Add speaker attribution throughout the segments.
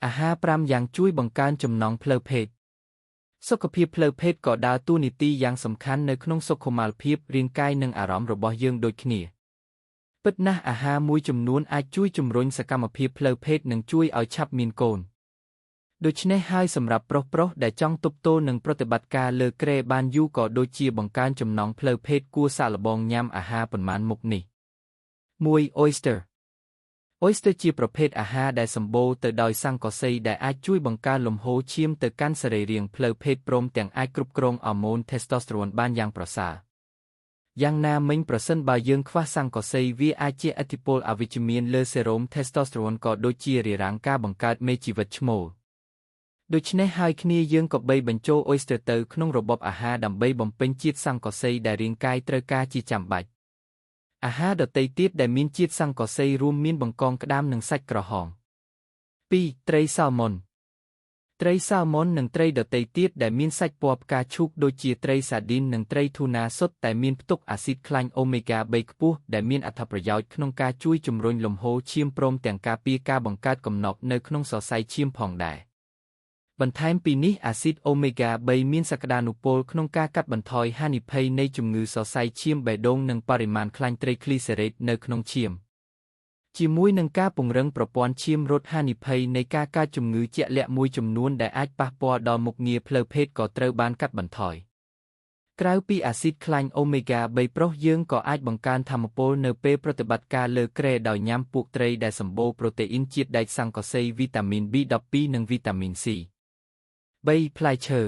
Speaker 1: អាហារ5យ៉ាងជួយបង្កើនចំណង់ផ្លូវភេទសុខភាពផ្លូវភេទក៏ដើរតួនាទីយ៉ាងសំខាន់នៅក្នុងសុខុមាលភាពរាងកាយនិងអារម្មណ៍របស់យើងដូចគ្នាពិតណាស់អាហារមួយចំនួនអាចជួយជំរុញសកម្មភាពផ្លូវភេទនិងជួយឲ្យឆាប់មានកូនដូច្នេះហើយសម្រាប់ប្រុសៗដែលចង់ទប់ទល់នឹងប្រតិបត្តិការលើគ្រែបានយូរក៏ដូចជាបង្កើនចំណង់ផ្លូវភេទគួរសាកល្បងញ៉ាំអាហារប៉ុន្មានមុខនេះ1. Oyster Oyster ជាប្រភេទអាហារដែលសម្បូរទៅដោយស័ង្កសីដែលអាចជួយបង្កើនលំហូរឈាមទៅកាន់សរីរាង្គផ្លូវភេទព្រមទាំងអាចគ្រប់គ្រងហូម៉ូន Testosterone បានយ៉ាងប្រសើរយ៉ាងណាមិញប្រសិនបើយើងខ្វះស័ង្កសីវាអាចជះឥទ្ធិពលអវិជ្ជមានលើសេរ៉ូម Testosterone ក៏ដូចជារារាំងការបង្កើតមេជីវិតឈ្មោលដូច្នេះហើយគ្នាយើងក៏បីបញ្ចូល Oyster ទៅក្នុងរបបអាហារដើម្បីបំពេញជាតិស័ង្កសីដែលរាងកាយត្រូវការជាចាំបាច់អាហារដទៃទៀតដែលមានជាតិស័ង្កសីរួមមានបង្កងក្តាមនិងសាច់ក្រហម 2. ត្រីសាល់ម៉ុនត្រីសាល់ម៉ុននិងត្រីដទៃទៀតដែលមានសាច់ពណ៌ផ្កាឈូកដូចជាត្រីសាឌីននិងត្រីធូណាសុទ្ធតែមានផ្ទុកអាស៊ីតខ្លាញ់អូមេហ្គា 3 ខ្ពស់ដែលមានអត្ថប្រយោជន៍ក្នុងការជួយជំរុញលំហូរឈាមព្រមទាំងការពារការបង្កើតកំណកនៅក្នុងសរសៃឈាមផងដែរបន្ថែមពីនេះអាស៊ីតអូមេហ្គា 3 មានសក្តានុពលក្នុងការកាត់បន្ថយហានិភ័យនៃជំងឺសរសៃឈាមបេះដូងនិងបរិមាណខ្លាញ់ត្រីគ្លីសេរ៉េតនៅក្នុងឈាមជាមួយនឹងការពង្រឹងប្រព័ន្ធឈាមរត់ហានិភ័យនៃការកើតជំងឺជាក់លាក់មួយចំនួនដែលអាចប៉ះពាល់ដល់មុខងារផ្លូវភេទក៏ត្រូវបានកាត់បន្ថយក្រៅពីអាស៊ីតខ្លាញ់អូមេហ្គា 3 ប្រុសយើងក៏អាចបង្កើនថាមពលនៅពេលប្រតិបត្តិការលើគ្រែដោយញ៉ាំពួកត្រីដែលសម្បូរប្រូតេអ៊ីនជាតិដែកស័ង្កសីវីតាមីន B12 និងវីតាមីន C 3. ផ្លែឈើ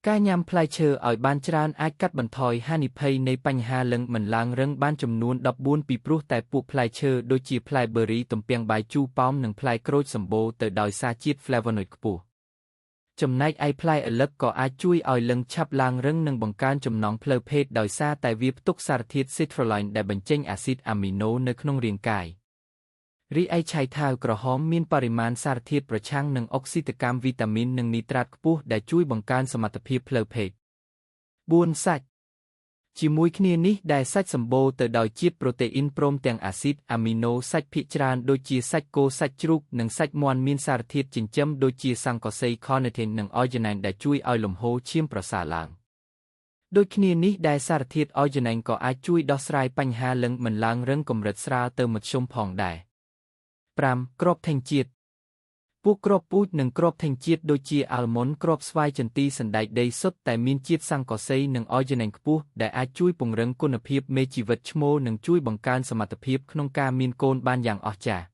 Speaker 1: ការញ៉ាំផ្លែឈើឲ្យបានច្រើនអាចកាត់បន្ថយហានិភ័យនៃបញ្ហាលឹងមិនឡើងរឹងបានចំនួន14ពីព្រោះតែពួកផ្លែឈើដូចជាផ្លែបឺរីទំពាំងបាយជូរប៉ោមនិងផ្លែក្រូចសម្បូរទៅដោយសារជាតិ flavonoid ខ្ពស់ចំណែកឯផ្លែឪឡឹកក៏អាចជួយឲ្យលឹងឆាប់ឡើងរឹងនិងបង្កើនចំណង់ផ្លូវភេទដោយសារតែវាផ្ទុកសារធាតុ citrulline ដែលបញ្ចេញអាស៊ីតអាមីណូនៅក្នុងរាងកាយរីឯឆៃថាវក្រហមមានបរិមាណសារធាតុប្រឆាំងនឹងអុកស៊ីតកម្មវីតាមីននិងនីត្រាតខ្ពស់ដែលជួយបង្កើនសមត្ថភាពផ្លូវភេទ 4. សាច់ជាមួយគ្នានេះដែលសាច់សម្បូរទៅដោយជាតិប្រូតេអ៊ីនព្រមទាំងអាស៊ីតអាមីណូសាច់ភាគច្រើនដូចជាសាច់គោសាច់ជ្រូកនិងសាច់មាន់មានសារធាតុចិញ្ចឹមដូចជាស័ង្កសី Carnitine និង Arginine ដែលជួយឲ្យលំហូរឈាមប្រសើរឡើងដូចគ្នានេះដែលសារធាតុ Arginine ក៏អាចជួយដោះស្រាយបញ្ហាលឹងមិនឡើងរឹងកម្រិតស្រាលទៅមធ្យមផងដែរ 5. គ្រាប់ធេងជាតិពួកគ្រាប់ពូជនិងគ្រាប់ធេងជាតិដូចជាអាល់ម៉ុនគ្រាប់ស្វាយចន្ទីសណ្តែកដីសុទ្ធតែមានជាតិស័ង្កសីនិងអ័រជីនិនខ្ពស់ដែលអាចជួយពង្រឹងគុណភាពមេជីវិតឈ្មោលនិងជួយបង្កើនសមត្ថភាពក្នុងការមានកូនបានយ៉ាងអស្ចារ្យ